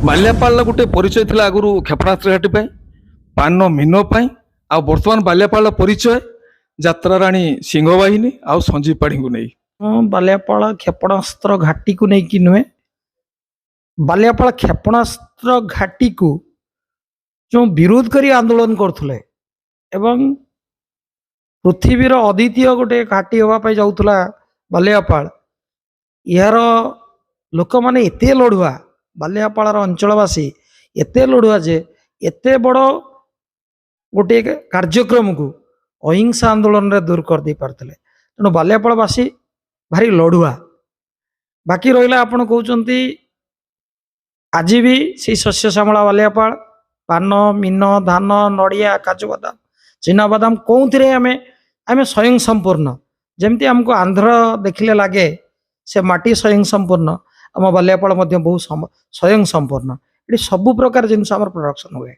बाल्यापाल गोटे परिचय थिला आगुरु क्षेपणास्त्र घाटी पाई पान मीन पाई आ वर्तमान बाल्यापाल परिचय यात्रा राणी सिंहवाहिनी आ संजीव पाढ़ी को नहीं बाल्यापाल क्षेपणास्त्र घाटी को नहीं कि नुहे बाल्यापाल क्षेपणास्त्र घाटी को जो विरोध करी आंदोलन करथुले एवं पृथ्वीर अद्वितीय गोटे घाटी होगापाई जाऊला बाल्यापाल यार लोक माने एते लड़ुआ बाल्यापाल अंचलवासी एते लड़ुआ जे एते बड़ गोटे कार्यक्रम को अहिंसा आंदोलन रे दूर कर दे पारथिले तेणु बाल्यापालवासी भारी लड़ुआ बाकी रहा आपण कहते आज भी से शस्य श्यामला बाल्यापाल पान मीन धान नड़िया काजू बादाम चिना बादाम कौन आमे आमे स्वयं संपूर्ण जमती आमको आंध्र देखिले लगे से माटी स्वयं संपूर्ण आम बाल्यापाल बहुत स्वयं संपूर्ण ये सब प्रकार जिनस प्रोडक्शन हुए।